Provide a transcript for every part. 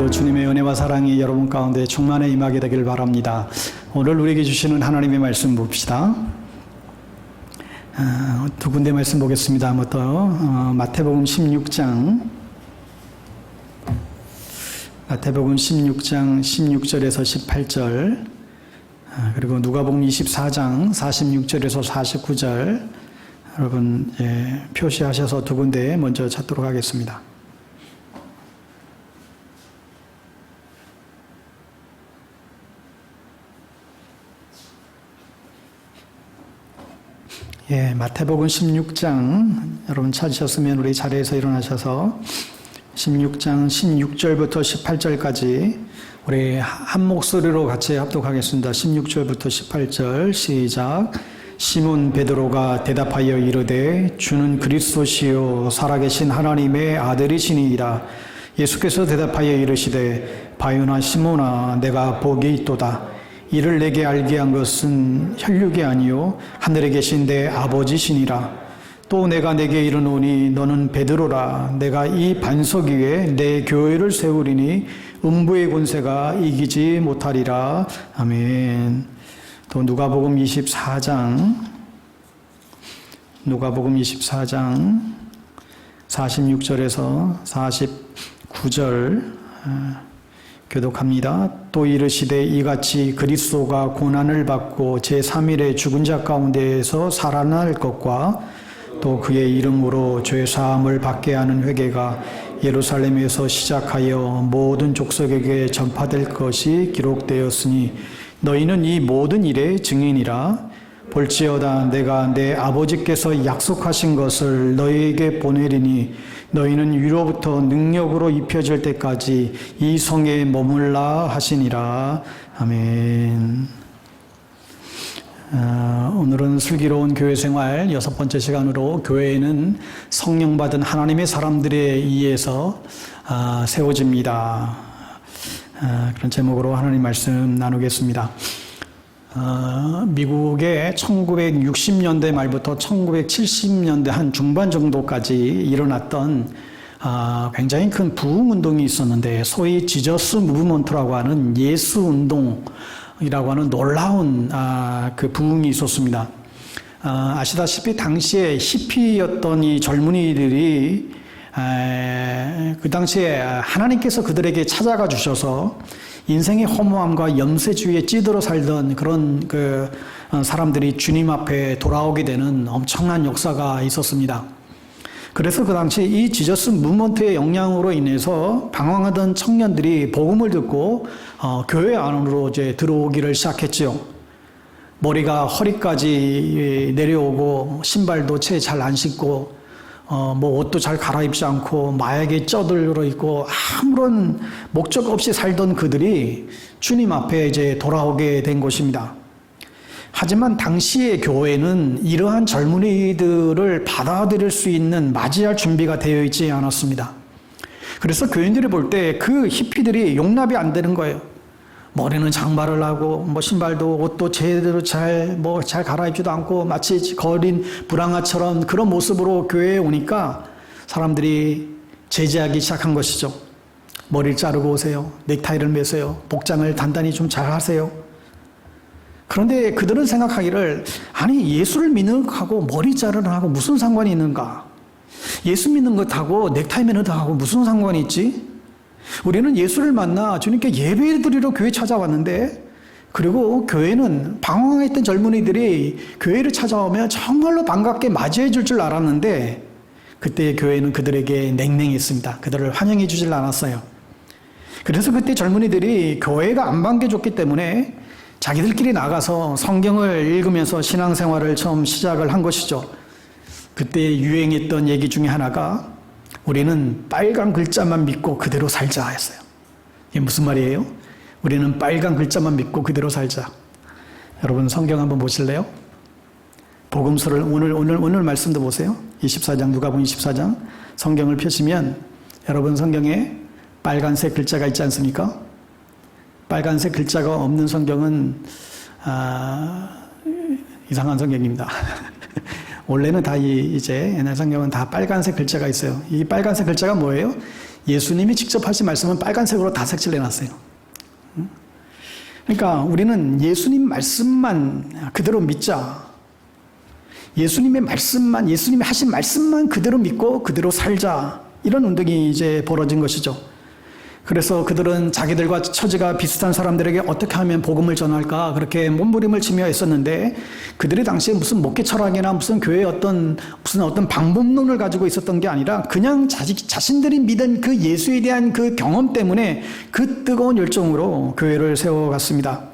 오늘도 주님의 은혜와 사랑이 여러분 가운데 충만히 임하게 되길 바랍니다. 오늘 우리에게 주시는 하나님의 말씀 봅시다. 두 군데 말씀 보겠습니다. 먼저 마태복음 16장 16절에서 18절, 그리고 누가복음 24장 46절에서 49절, 여러분 표시하셔서 두 군데 먼저 찾도록 하겠습니다. 마태복음 16장 여러분 찾으셨으면 우리 자리에서 일어나셔서 16장 16절부터 18절까지 우리 한 목소리로 같이 합독하겠습니다. 16절부터 18절 시작. 시몬 베드로가 대답하여 이르되 주는 그리스도시요 살아계신 하나님의 아들이시니이다. 예수께서 대답하여 이르시되 바요나 시몬아 내가 복이 있도다. 이를 내게 알게 한 것은 혈육이 아니요 하늘에 계신 내 아버지시니라. 또 내가 내게 이르노니 너는 베드로라. 내가 이 반석 위에 내 교회를 세우리니 음부의 권세가 이기지 못하리라. 아멘. 또 누가복음 24장 46절에서 49절 교독합니다. 또 이르시되 이같이 그리스도가 고난을 받고 제3일에 죽은 자 가운데에서 살아날 것과 또 그의 이름으로 죄사함을 받게 하는 회개가 예루살렘에서 시작하여 모든 족속에게 전파될 것이 기록되었으니 너희는 이 모든 일의 증인이라. 볼지어다 내가 내 아버지께서 약속하신 것을 너희에게 보내리니 너희는 위로부터 능력으로 입혀질 때까지 이 성에 머물라 하시니라. 아멘. 오늘은 슬기로운 교회생활 6번째 시간으로 교회는 성령받은 하나님의 사람들에 의해서 세워집니다. 그런 제목으로 하나님 말씀 나누겠습니다. 미국의 1960년대 말부터 1970년대 한 중반 정도까지 일어났던 굉장히 큰 부흥운동이 있었는데 소위 지저스 무브먼트라고 하는 예수운동이라고 하는 놀라운 그 부흥이 있었습니다. 아시다시피 당시에 히피였던 이 젊은이들이 그 당시에 하나님께서 그들에게 찾아가 주셔서 인생의 허무함과 염세주의에 찌들어 살던 그런 사람들이 주님 앞에 돌아오게 되는 엄청난 역사가 있었습니다. 그래서 그 당시 이 지저스 무브먼트의 영향으로 인해서 방황하던 청년들이 복음을 듣고 교회 안으로 이제 들어오기를 시작했죠. 머리가 허리까지 내려오고 신발도 채 잘 안 신고 옷도 잘 갈아입지 않고 마약에 쩌들어 있고 아무런 목적 없이 살던 그들이 주님 앞에 이제 돌아오게 된 것입니다. 하지만 당시의 교회는 이러한 젊은이들을 받아들일 수 있는 맞이할 준비가 되어 있지 않았습니다. 그래서 교인들이 볼 때 그 히피들이 용납이 안 되는 거예요. 머리는 장발을 하고 신발도 옷도 제대로 잘 갈아입지도 않고 마치 거린 불황아처럼 그런 모습으로 교회에 오니까 사람들이 제지하기 시작한 것이죠. 머리를 자르고 오세요. 넥타이를 매세요. 복장을 단단히 좀 잘 하세요. 그런데 그들은 생각하기를 아니 예수를 믿는 것하고 머리 자르는 것하고 무슨 상관이 있는가? 예수 믿는 것하고 넥타이 매는 것하고 무슨 상관이 있지? 우리는 예수를 만나 주님께 예배를 드리러 교회 찾아왔는데, 그리고 교회는 방황했던 젊은이들이 교회를 찾아오면 정말로 반갑게 맞이해 줄 줄 알았는데 그때의 교회는 그들에게 냉랭했습니다. 그들을 환영해 주질 않았어요. 그래서 그때 젊은이들이 교회가 안 반겨줬기 때문에 자기들끼리 나가서 성경을 읽으면서 신앙생활을 처음 시작을 한 것이죠. 그때 유행했던 얘기 중에 하나가 우리는 빨간 글자만 믿고 그대로 살자 했어요. 이게 무슨 말이에요? 우리는 빨간 글자만 믿고 그대로 살자. 여러분 성경 한번 보실래요? 복음서를 오늘 말씀도 보세요. 24장 누가복음 24장 성경을 펴시면 여러분 성경에 빨간색 글자가 있지 않습니까? 빨간색 글자가 없는 성경은 이상한 성경입니다. 원래는 다 이제 옛날 성경은 다 빨간색 글자가 있어요. 이 빨간색 글자가 뭐예요? 예수님이 직접 하신 말씀은 빨간색으로 다 색칠해놨어요. 그러니까 우리는 예수님 말씀만 그대로 믿자. 예수님의 말씀만, 예수님이 하신 말씀만 그대로 믿고 그대로 살자. 이런 운동이 이제 벌어진 것이죠. 그래서 그들은 자기들과 처지가 비슷한 사람들에게 어떻게 하면 복음을 전할까 그렇게 몸부림을 치며 했었는데, 그들이 당시에 무슨 목회 철학이나 무슨 교회의 무슨 어떤 방법론을 가지고 있었던 게 아니라 그냥 자신들이 믿은 그 예수에 대한 그 경험 때문에 그 뜨거운 열정으로 교회를 세워갔습니다.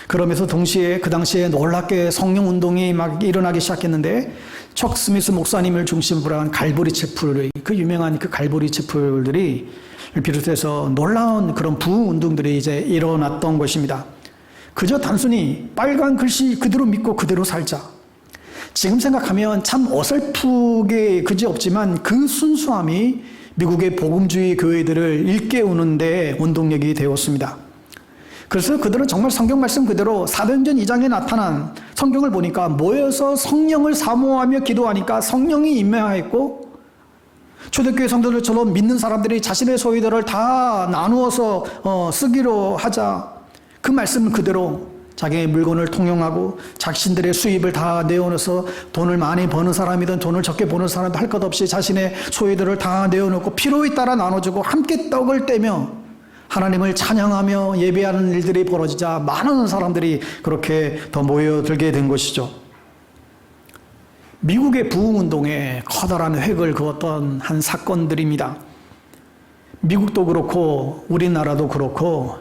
그러면서 동시에 그 당시에 놀랍게 성령 운동이 막 일어나기 시작했는데, 척 스미스 목사님을 중심으로 한 갈보리 채플, 그 유명한 그 갈보리 채플들이 비롯해서 놀라운 그런 부흥 운동들이 이제 일어났던 것입니다. 그저 단순히 빨간 글씨 그대로 믿고 그대로 살자. 지금 생각하면 참 어설프게 그지없지만 그 순수함이 미국의 복음주의 교회들을 일깨우는데 원동력이 되었습니다. 그래서 그들은 정말 성경 말씀 그대로 사도행전 2장에 나타난 성경을 보니까 모여서 성령을 사모하며 기도하니까 성령이 임명하였고, 초대교회 성도들처럼 믿는 사람들이 자신의 소유들을 다 나누어서 쓰기로 하자. 그 말씀은 그대로 자기의 물건을 통용하고 자신들의 수입을 다 내어놓아서 돈을 많이 버는 사람이든 돈을 적게 버는 사람도 할 것 없이 자신의 소유들을 다 내어놓고 필요에 따라 나눠주고 함께 떡을 떼며 하나님을 찬양하며 예배하는 일들이 벌어지자 많은 사람들이 그렇게 더 모여들게 된 것이죠. 미국의 부흥운동에 커다란 획을 그었던 한 사건들입니다. 미국도 그렇고 우리나라도 그렇고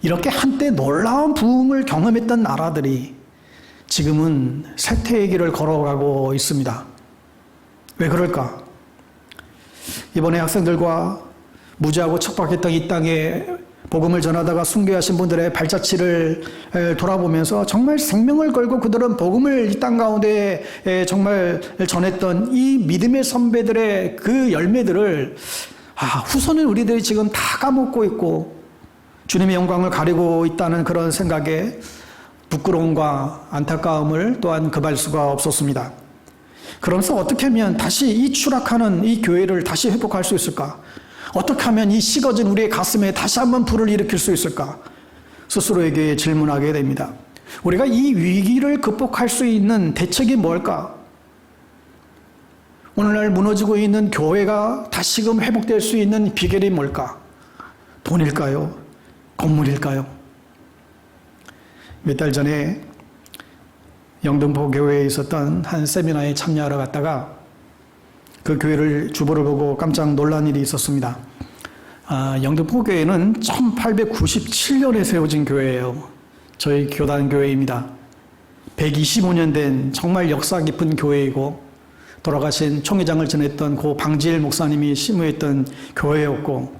이렇게 한때 놀라운 부흥을 경험했던 나라들이 지금은 쇠퇴의 길을 걸어가고 있습니다. 왜 그럴까? 이번에 학생들과 무지하고 척박했던 이 땅에 복음을 전하다가 순교하신 분들의 발자취를 돌아보면서 정말 생명을 걸고 그들은 복음을 이 땅 가운데 정말 전했던 이 믿음의 선배들의 그 열매들을 후손은 우리들이 지금 다 까먹고 있고 주님의 영광을 가리고 있다는 그런 생각에 부끄러움과 안타까움을 또한 금할 수가 없었습니다. 그러면서 어떻게 하면 다시 이 추락하는 이 교회를 다시 회복할 수 있을까? 어떻게 하면 이 식어진 우리의 가슴에 다시 한번 불을 일으킬 수 있을까? 스스로에게 질문하게 됩니다. 우리가 이 위기를 극복할 수 있는 대책이 뭘까? 오늘날 무너지고 있는 교회가 다시금 회복될 수 있는 비결이 뭘까? 돈일까요? 건물일까요? 몇 달 전에 영등포 교회에 있었던 한 세미나에 참여하러 갔다가 그 교회를 주보를 보고 깜짝 놀란 일이 있었습니다. 영등포 교회는 1897년에 세워진 교회예요. 저희 교단 교회입니다. 125년 된 정말 역사 깊은 교회이고, 돌아가신 총회장을 지냈던 고 방지일 목사님이 심우했던 교회였고,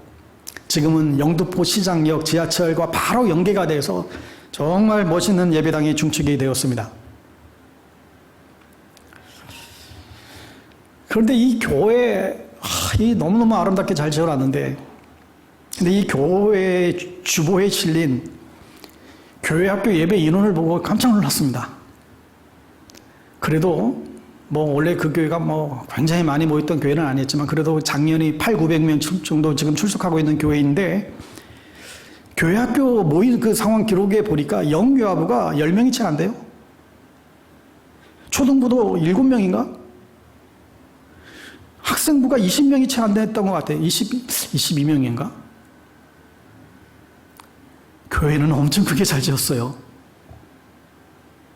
지금은 영등포 시장역 지하철과 바로 연계가 돼서 정말 멋있는 예배당이 중축이 되었습니다. 그런데 이 교회, 너무너무 아름답게 잘 지어놨는데, 근데 이 교회 주보에 실린 교회 학교 예배 인원을 보고 깜짝 놀랐습니다. 그래도 원래 그 교회가 굉장히 많이 모였던 교회는 아니었지만, 그래도 작년에 800-900명 정도 지금 출석하고 있는 교회인데, 교회 학교 모인 그 상황 기록에 보니까 영유아부가 10명이 채 안 돼요. 초등부도 7명인가? 학생부가 20명이 채 안 됐던 것 같아요. 22명인가? 교회는 엄청 크게 잘 지었어요.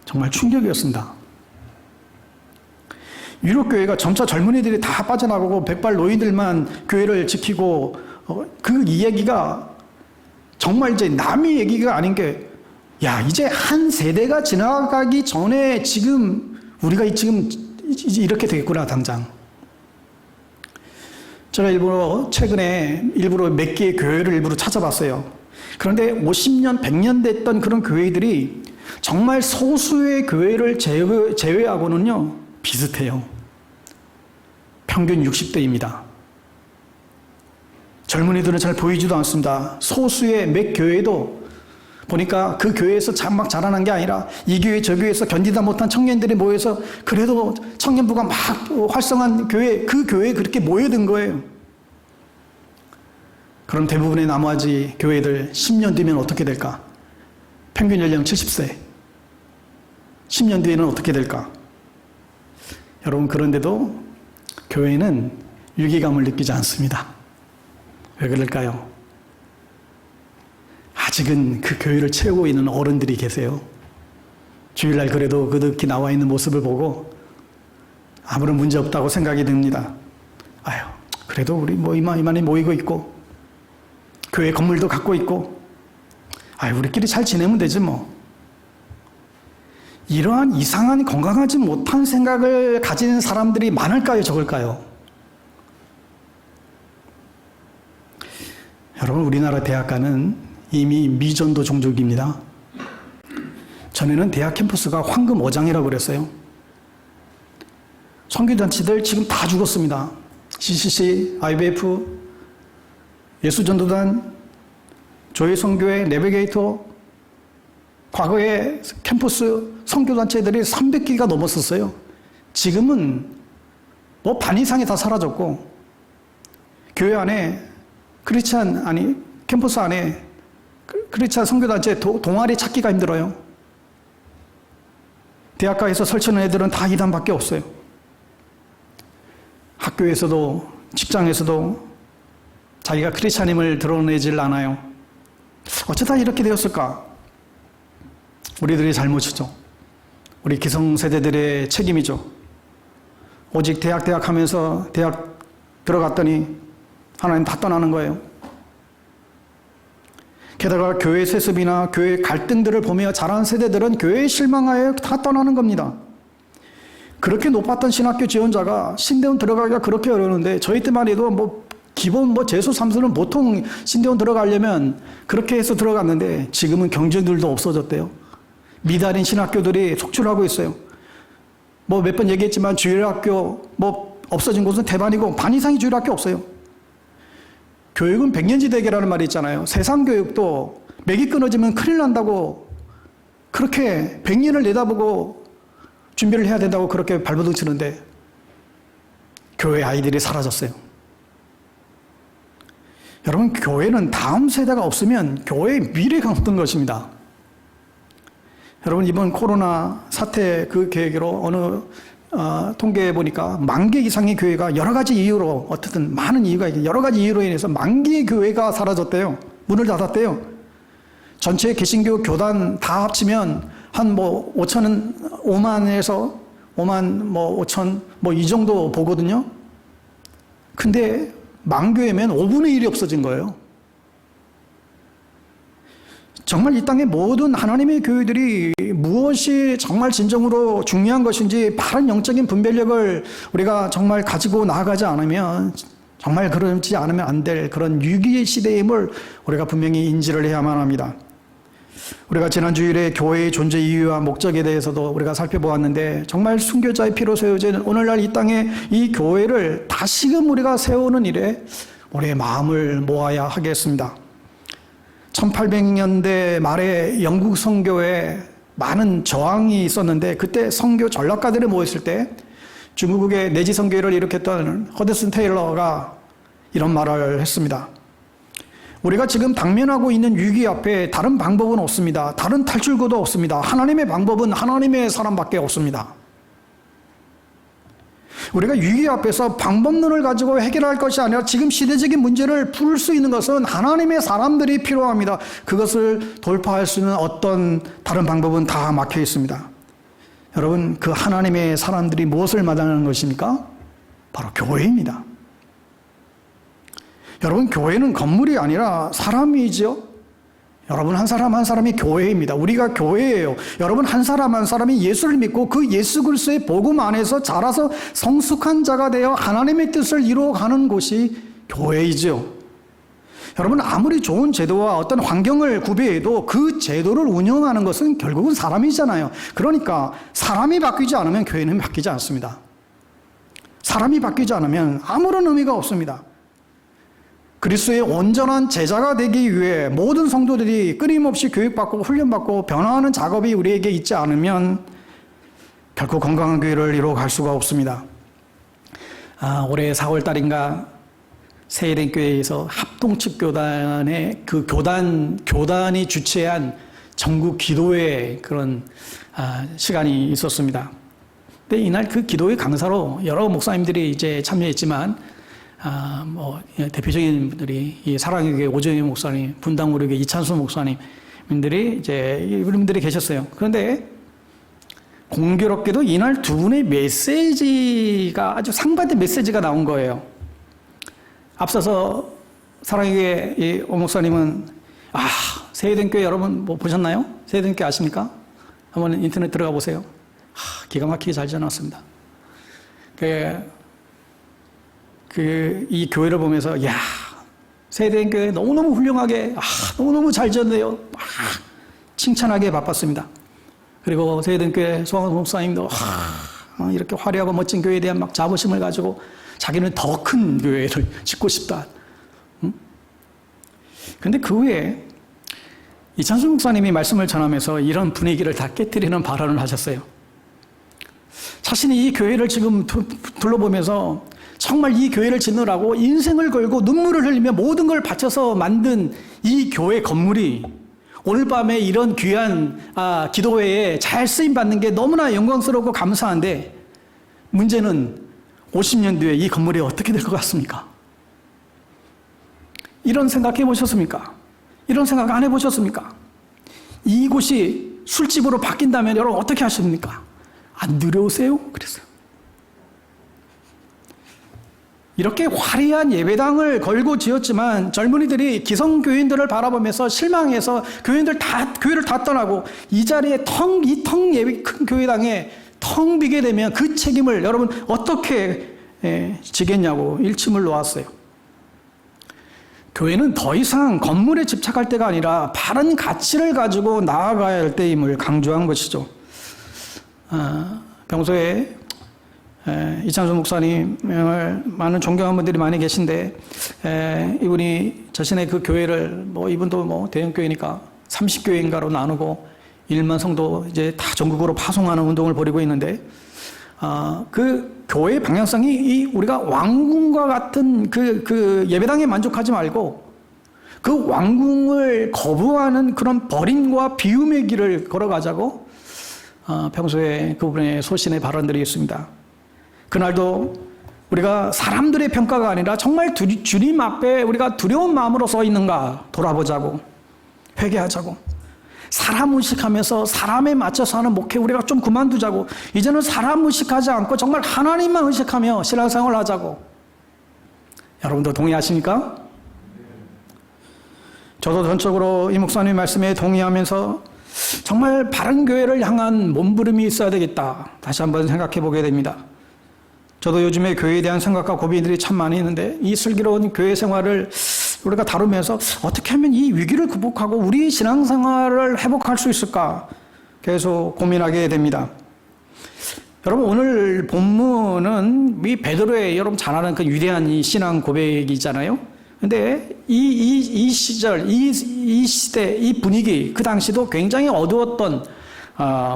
정말 충격이었습니다. 유럽교회가 점차 젊은이들이 다 빠져나가고 백발 노인들만 교회를 지키고, 그 이야기가 정말 이제 남의 얘기가 아닌 게, 이제 한 세대가 지나가기 전에 지금 우리가 지금 이렇게 되겠구나, 당장. 제가 최근에 일부러 몇 개의 교회를 일부러 찾아봤어요. 그런데 50년, 100년 됐던 그런 교회들이 정말 소수의 교회를 제외하고는요, 비슷해요. 평균 60대입니다. 젊은이들은 잘 보이지도 않습니다. 소수의 몇 교회도 보니까 그 교회에서 막 자라난 게 아니라 이 교회 저 교회에서 견디다 못한 청년들이 모여서 그래도 청년부가 막 활성한 교회, 그 교회에 그렇게 모여든 거예요. 그럼 대부분의 나머지 교회들 10년 뒤면 어떻게 될까? 평균 연령 70세. 10년 뒤에는 어떻게 될까? 여러분, 그런데도 교회는 위기감을 느끼지 않습니다. 왜 그럴까요? 아직은 그 교회를 채우고 있는 어른들이 계세요. 주일날 그래도 그득히 나와 있는 모습을 보고 아무런 문제 없다고 생각이 듭니다. 아유, 그래도 우리 이만히 모이고 있고 교회 건물도 갖고 있고 아유, 우리끼리 잘 지내면 되지 뭐. 이러한 이상한 건강하지 못한 생각을 가진 사람들이 많을까요, 적을까요? 여러분, 우리나라 대학가는 이미 미전도 종족입니다. 전에는 대학 캠퍼스가 황금 어장이라고 그랬어요. 선교단체들 지금 다 죽었습니다. CCC, IBF, 예수전도단, 조혜선교회, 내비게이터, 과거에 캠퍼스 선교단체들이 300개가 넘었었어요. 지금은 반 이상이 다 사라졌고, 교회 안에 캠퍼스 안에 크리스찬 선교단체 동아리 찾기가 힘들어요. 대학가에서 설치는 애들은 다 이단밖에 없어요. 학교에서도 직장에서도 자기가 크리스찬임을 드러내질 않아요. 어쩌다 이렇게 되었을까? 우리들의 잘못이죠. 우리 기성세대들의 책임이죠. 오직 대학 하면서 대학 들어갔더니 하나님 다 떠나는 거예요. 게다가 교회 세습이나 교회 갈등들을 보며 자란 세대들은 교회에 실망하여 다 떠나는 겁니다. 그렇게 높았던 신학교 지원자가 신대원 들어가기가 그렇게 어려운데 저희 때만 해도 기본 재수 삼수는 보통 신대원 들어가려면 그렇게 해서 들어갔는데 지금은 경쟁들도 없어졌대요. 미달인 신학교들이 속출하고 있어요. 몇 번 얘기했지만 주일학교 없어진 곳은 대반이고 반 이상이 주일학교 없어요. 교육은 백년지대계라는 말이 있잖아요. 세상 교육도 맥이 끊어지면 큰일 난다고 그렇게 100년을 내다보고 준비를 해야 된다고 그렇게 발버둥 치는데 교회 아이들이 사라졌어요. 여러분, 교회는 다음 세대가 없으면 교회의 미래가 없던 것입니다. 여러분, 이번 코로나 사태 그 계획으로 어느 통계해 보니까 10,000개 이상의 교회가 여러 가지 이유로 어쨌든 많은 이유가 있고 여러 가지 이유로 인해서 10,000개의 교회가 사라졌대요. 문을 닫았대요. 전체 개신교 교단 다 합치면 한 5만에서 5만 5천 이 정도 보거든요. 근데 만교회면 5분의 1이 없어진 거예요. 정말 이 땅의 모든 하나님의 교회들이 무엇이 정말 진정으로 중요한 것인지 바른 영적인 분별력을 우리가 정말 가지고 나아가지 않으면 정말 그러지 않으면 안 될 그런 위기의 시대임을 우리가 분명히 인지를 해야만 합니다. 우리가 지난 주일에 교회의 존재 이유와 목적에 대해서도 우리가 살펴보았는데 정말 순교자의 피로 세워진 오늘날 이 땅에 이 교회를 다시금 우리가 세우는 일에 우리의 마음을 모아야 하겠습니다. 1800년대 말에 영국 선교에 많은 저항이 있었는데 그때 선교 전략가들이 모였을 때 중국의 내지 선교를 일으켰던 허드슨 테일러가 이런 말을 했습니다. 우리가 지금 당면하고 있는 위기 앞에 다른 방법은 없습니다. 다른 탈출구도 없습니다. 하나님의 방법은 하나님의 사람밖에 없습니다. 우리가 위기 앞에서 방법론을 가지고 해결할 것이 아니라 지금 시대적인 문제를 풀 수 있는 것은 하나님의 사람들이 필요합니다. 그것을 돌파할 수 있는 어떤 다른 방법은 다 막혀 있습니다. 여러분, 그 하나님의 사람들이 무엇을 마다하는 것입니까? 바로 교회입니다. 여러분, 교회는 건물이 아니라 사람이죠. 여러분, 한 사람 한 사람이 교회입니다. 우리가 교회예요. 여러분, 한 사람 한 사람이 예수를 믿고 그 예수 그리스도의 복음 안에서 자라서 성숙한 자가 되어 하나님의 뜻을 이루어가는 곳이 교회이죠. 여러분, 아무리 좋은 제도와 어떤 환경을 구비해도 그 제도를 운영하는 것은 결국은 사람이잖아요. 그러니까 사람이 바뀌지 않으면 교회는 바뀌지 않습니다. 사람이 바뀌지 않으면 아무런 의미가 없습니다. 그리스도의 온전한 제자가 되기 위해 모든 성도들이 끊임없이 교육받고 훈련받고 변화하는 작업이 우리에게 있지 않으면 결코 건강한 교회를 이루어갈 수가 없습니다. 올해 4월 달인가 세례교회에서 합동측 교단의 그 교단이 주최한 전국 기도회 그런 시간이 있었습니다. 근데 이날 그 기도회 강사로 여러 목사님들이 이제 참여했지만 대표적인 분들이 이 사랑의 교회 오정희 목사님, 분당우리교회 이찬수 목사님들이 이제 이분들이 계셨어요. 그런데 공교롭게도 이날 두 분의 메시지가 아주 상반된 메시지가 나온 거예요. 앞서서 사랑의 교회 오 목사님은 세회den교회 여러분 뭐 보셨나요? 세회den교회 아십니까? 한번 인터넷 들어가 보세요. 기가 막히게 잘 지어놨습니다. 이 교회를 보면서 세회den교회 너무너무 훌륭하게 너무너무 잘 지었네요. 막 칭찬하기에 바빴습니다. 그리고 세회den교회 소환 목사님도 이렇게 화려하고 멋진 교회에 대한 막 자부심을 가지고 자기는 더 큰 교회를 짓고 싶다. 근데 그 후에 이찬수 목사님이 말씀을 전하면서 이런 분위기를 다 깨뜨리는 발언을 하셨어요. 자신이 이 교회를 지금 둘러보면서 정말 이 교회를 짓느라고 인생을 걸고 눈물을 흘리며 모든 걸 바쳐서 만든 이 교회 건물이 오늘 밤에 이런 귀한 기도회에 잘 쓰임받는 게 너무나 영광스럽고 감사한데 문제는 50년 뒤에 이 건물이 어떻게 될 것 같습니까? 이런 생각 해보셨습니까? 이런 생각 안 해보셨습니까? 이곳이 술집으로 바뀐다면 여러분 어떻게 하십니까? 안 두려우세요? 그랬어요. 이렇게 화려한 예배당을 걸고 지었지만 젊은이들이 기성교인들을 바라보면서 실망해서 교회를 다 떠나고 이 자리에 큰 교회당에 텅 비게 되면 그 책임을 여러분 어떻게 지겠냐고 일침을 놓았어요. 교회는 더 이상 건물에 집착할 때가 아니라 바른 가치를 가지고 나아가야 할 때임을 강조한 것이죠. 평소에 이찬수 목사님을 많은 존경하는 분들이 많이 계신데 이분이 자신의 그 교회를 이분도 대형 교회니까 30교회인가로 나누고 1만 성도 이제 다 전국으로 파송하는 운동을 벌이고 있는데 그 교회의 방향성이 우리가 왕궁과 같은 그 예배당에 만족하지 말고 그 왕궁을 거부하는 그런 버림과 비움의 길을 걸어가자고 평소에 그분의 소신의 발언들이 있습니다. 그날도 우리가 사람들의 평가가 아니라 정말 주님 앞에 우리가 두려운 마음으로 서 있는가 돌아보자고 회개하자고 사람 의식하면서 사람에 맞춰서 하는 목회 우리가 좀 그만두자고 이제는 사람 의식하지 않고 정말 하나님만 의식하며 신앙생활을 하자고. 여러분도 동의하십니까? 저도 전적으로 이 목사님 말씀에 동의하면서 정말 바른 교회를 향한 몸부림이 있어야 되겠다 다시 한번 생각해 보게 됩니다. 저도 요즘에 교회에 대한 생각과 고민들이 참 많이 있는데 이 슬기로운 교회 생활을 우리가 다루면서 어떻게 하면 이 위기를 극복하고 우리 신앙생활을 회복할 수 있을까 계속 고민하게 됩니다. 여러분 오늘 본문은 이 베드로의 여러분 잘 아는 그 위대한 이 신앙 고백이잖아요. 근데 이 시절, 이 시대, 이 분위기 그 당시도 굉장히 어두웠던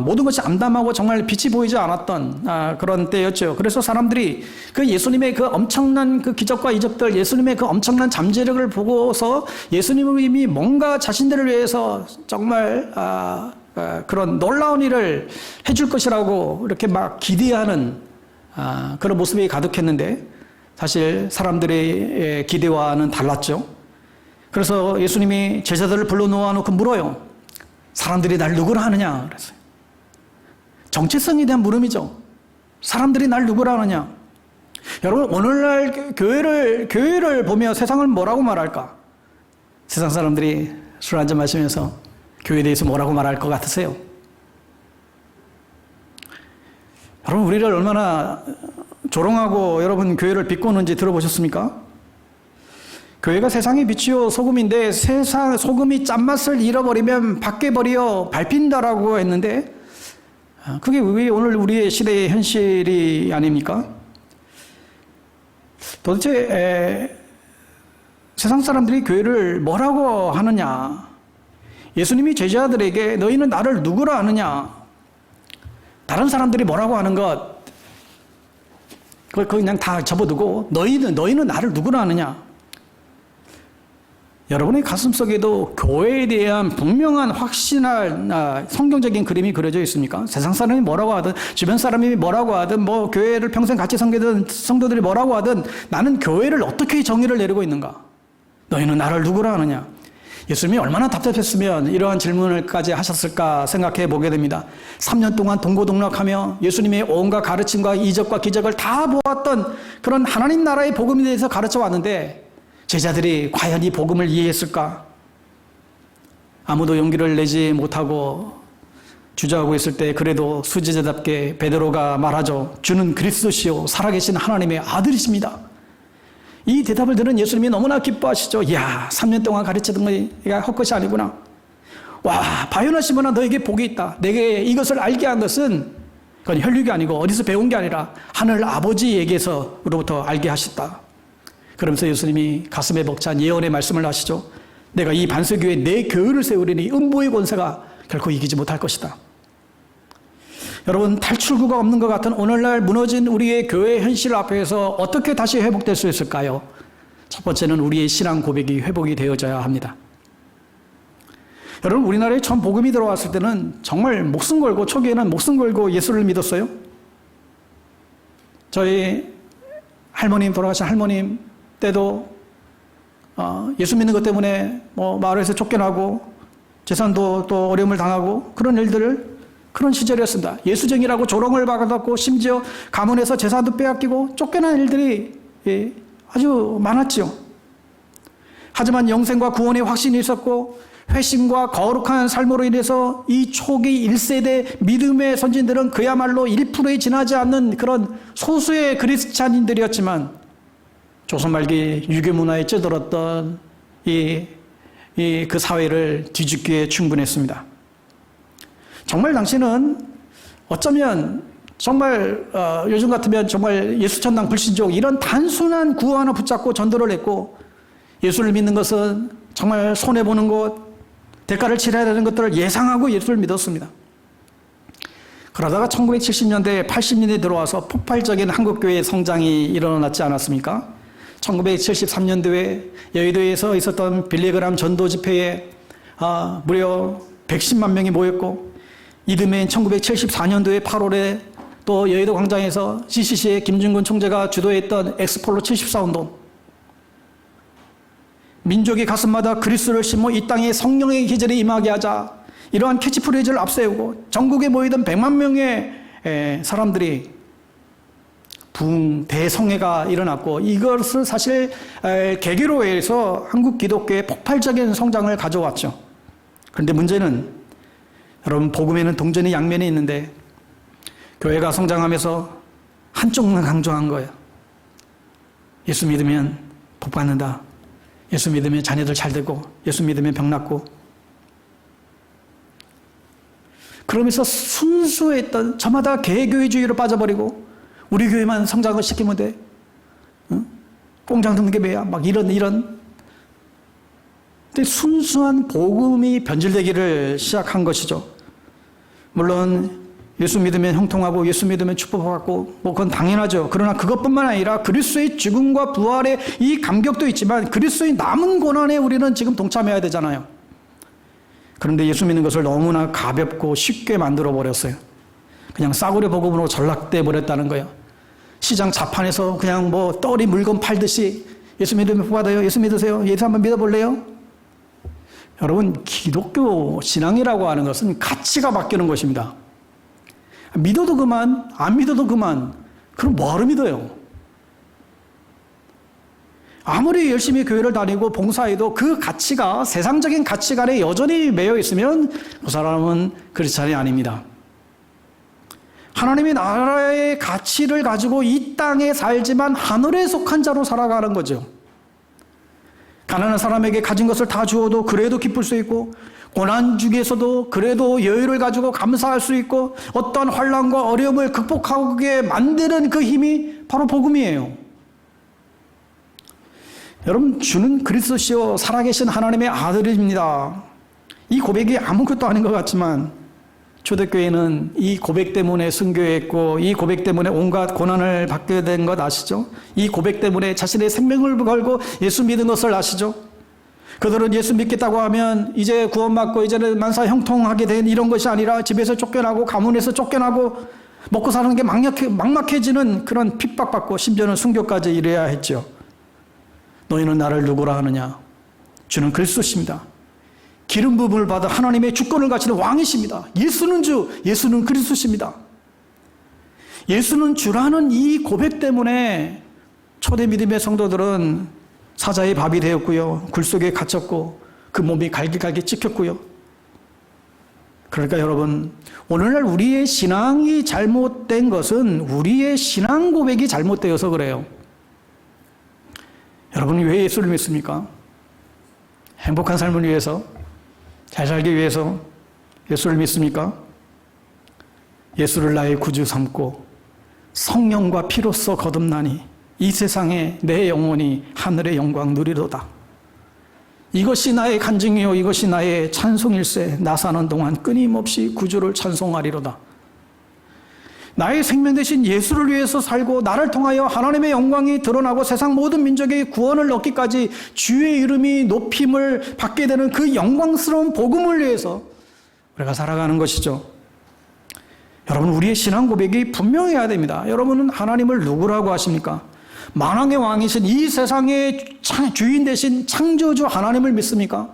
모든 것이 암담하고 정말 빛이 보이지 않았던 그런 때였죠. 그래서 사람들이 그 예수님의 그 엄청난 그 기적과 이적들, 예수님의 그 엄청난 잠재력을 보고서 예수님이 뭔가 자신들을 위해서 정말 그런 놀라운 일을 해줄 것이라고 이렇게 막 기대하는 그런 모습이 가득했는데 사실 사람들의 기대와는 달랐죠. 그래서 예수님이 제자들을 불러 놓아놓고 물어요. 사람들이 날 누구라 하느냐 그랬어요. 정체성에 대한 물음이죠. 사람들이 날 누구라 하느냐. 여러분 오늘날 교회를 보며 세상을 뭐라고 말할까? 세상 사람들이 술 한잔 마시면서 교회에 대해서 뭐라고 말할 것 같으세요? 여러분 우리를 얼마나 조롱하고 여러분 교회를 비꼬는지 들어보셨습니까? 교회가 세상의 빛이요 소금인데 세상 소금이 짠맛을 잃어버리면 밖에 밟힌다라고 했는데 그게 왜 오늘 우리의 시대의 현실이 아닙니까? 도대체 세상 사람들이 교회를 뭐라고 하느냐? 예수님이 제자들에게 너희는 나를 누구라 하느냐? 다른 사람들이 뭐라고 하는 그걸 그냥 다 접어두고 너희는 나를 누구라 하느냐? 여러분의 가슴속에도 교회에 대한 분명한 확신할 성경적인 그림이 그려져 있습니까? 세상 사람이 뭐라고 하든, 주변 사람이 뭐라고 하든, 뭐 교회를 평생 같이 섬기던 성도들이 뭐라고 하든, 나는 교회를 어떻게 정의를 내리고 있는가? 너희는 나를 누구라 하느냐? 예수님이 얼마나 답답했으면 이러한 질문을까지 하셨을까 생각해 보게 됩니다. 3년 동안 동고동락하며 예수님의 온갖 가르침과 이적과 기적을 다 보았던 그런 하나님 나라의 복음에 대해서 가르쳐 왔는데, 제자들이 과연 이 복음을 이해했을까? 아무도 용기를 내지 못하고 주저하고 있을 때 그래도 수제자답게 베드로가 말하죠. 주는 그리스도시요 살아계신 하나님의 아들이십니다. 이 대답을 들은 예수님이 너무나 기뻐하시죠. 이야, 3년 동안 가르치던 게 헛것이 아니구나. 와, 바요나 시몬아, 너에게 복이 있다. 내게 이것을 알게 한 것은 그건 혈육이 아니고 어디서 배운 게 아니라 하늘 아버지에게서로부터 알게 하셨다. 그러면서 예수님이 가슴에 벅찬 예언의 말씀을 하시죠. 내가 이 반석 위에 내 교회를 세우리니 음부의 권세가 결코 이기지 못할 것이다. 여러분, 탈출구가 없는 것 같은 오늘날 무너진 우리의 교회 현실 앞에서 어떻게 다시 회복될 수 있을까요? 첫 번째는 우리의 신앙 고백이 회복이 되어져야 합니다. 여러분, 우리나라에 처음 복음이 들어왔을 때는 정말 목숨 걸고, 초기에는 목숨 걸고 예수를 믿었어요. 저희 할머님, 돌아가신 할머님 때도 예수 믿는 것 때문에 뭐 마을에서 쫓겨나고 재산도 또 어려움을 당하고 그런 시절이었습니다. 예수쟁이라고 조롱을 받았고 심지어 가문에서 재산도 빼앗기고 쫓겨난 일들이 아주 많았죠. 하지만 영생과 구원의 확신이 있었고 회심과 거룩한 삶으로 인해서 이 초기 1세대 믿음의 선진들은 그야말로 1%에 지나지 않는 그런 소수의 그리스찬인들이었지만 조선 말기 유교 문화에 찌들었던 그 사회를 뒤집기에 충분했습니다. 정말 당시는 어쩌면 정말 요즘 같으면 정말 예수천당 불신족 이런 단순한 구호 하나 붙잡고 전도를 했고 예수를 믿는 것은 정말 손해보는 것, 대가를 치러야 되는 것들을 예상하고 예수를 믿었습니다. 그러다가 1970년대, 80년대에 들어와서 폭발적인 한국교회의 성장이 일어났지 않았습니까? 1973년도에 여의도에서 있었던 빌리그람 전도 집회에 무려 110만 명이 모였고 이듬해인 1974년도에 8월에 또 여의도 광장에서 CCC의 김준근 총재가 주도했던 엑스폴로 74운동, 민족이 가슴마다 그리스도를 심어 이 땅에 성령의 기절이 임하게 하자, 이러한 캐치프레이즈를 앞세우고 전국에 모이던 100만 명의 사람들이 부흥 대성회가 일어났고 이것을 사실 계기로 해서 한국 기독교의 폭발적인 성장을 가져왔죠. 그런데 문제는 여러분, 복음에는 동전의 양면이 있는데 교회가 성장하면서 한쪽만 강조한 거예요. 예수 믿으면 복 받는다. 예수 믿으면 자녀들 잘 되고, 예수 믿으면 병 낫고. 그러면서 순수했던 저마다 개교회주의로 빠져버리고 우리 교회만 성장을 시키면 돼. 응? 공장 등는 게 뭐야? 막 이런. 근데 순수한 복음이 변질되기를 시작한 것이죠. 물론 예수 믿으면 형통하고 예수 믿으면 축복받고 뭐 그건 당연하죠. 그러나 그것뿐만 아니라 그리스도의 죽음과 부활의 이 감격도 있지만 그리스도의 남은 고난에 우리는 지금 동참해야 되잖아요. 그런데 예수 믿는 것을 너무나 가볍고 쉽게 만들어 버렸어요. 그냥 싸구려 복음으로 전락돼 버렸다는 거예요. 시장 자판에서 그냥 뭐 떨이 물건 팔듯이 예수 믿으면 복 받아요. 예수 믿으세요. 예수 한번 믿어볼래요? 여러분, 기독교 신앙이라고 하는 것은 가치가 바뀌는 것입니다. 믿어도 그만, 안 믿어도 그만. 그럼 뭐하러 믿어요? 아무리 열심히 교회를 다니고 봉사해도 그 가치가 세상적인 가치관에 여전히 매여 있으면 그 사람은 크리스찬이 아닙니다. 하나님의 나라의 가치를 가지고 이 땅에 살지만 하늘에 속한 자로 살아가는 거죠. 가난한 사람에게 가진 것을 다 주어도 그래도 기쁠 수 있고, 고난 중에서도 그래도 여유를 가지고 감사할 수 있고, 어떤 환난과 어려움을 극복하게 만드는 그 힘이 바로 복음이에요. 여러분, 주는 그리스도시요 살아계신 하나님의 아들입니다. 이 고백이 아무것도 아닌 것 같지만 초대교회는 이 고백 때문에 순교했고 이 고백 때문에 온갖 고난을 받게 된 것 아시죠? 이 고백 때문에 자신의 생명을 걸고 예수 믿은 것을 아시죠? 그들은 예수 믿겠다고 하면 이제 구원받고 이제는 만사 형통하게 된 이런 것이 아니라 집에서 쫓겨나고 가문에서 쫓겨나고 먹고 사는 게 막막해지는 그런 핍박받고 심지어는 순교까지 이래야 했죠. 너희는 나를 누구라 하느냐? 주는 그리스도십니다. 기름 부음을 받아 하나님의 주권을 가지는 왕이십니다. 예수는 주, 예수는 그리스도십니다. 예수는 주라는 이 고백 때문에 초대 믿음의 성도들은 사자의 밥이 되었고요. 굴 속에 갇혔고 그 몸이 갈기갈기 찢겼고요. 그러니까 여러분, 오늘날 우리의 신앙이 잘못된 것은 우리의 신앙 고백이 잘못되어서 그래요. 여러분이 왜 예수를 믿습니까? 행복한 삶을 위해서, 잘 살기 위해서 예수를 믿습니까? 예수를 나의 구주 삼고 성령과 피로써 거듭나니 이 세상에 내 영혼이 하늘의 영광 누리로다. 이것이 나의 간증이요 이것이 나의 찬송일세. 나 사는 동안 끊임없이 구주를 찬송하리로다. 나의 생명 대신 예수를 위해서 살고 나를 통하여 하나님의 영광이 드러나고 세상 모든 민족의 구원을 얻기까지 주의 이름이 높임을 받게 되는 그 영광스러운 복음을 위해서 우리가 살아가는 것이죠. 여러분, 우리의 신앙 고백이 분명해야 됩니다. 여러분은 하나님을 누구라고 하십니까? 만왕의 왕이신 이 세상의 주인 되신 창조주 하나님을 믿습니까?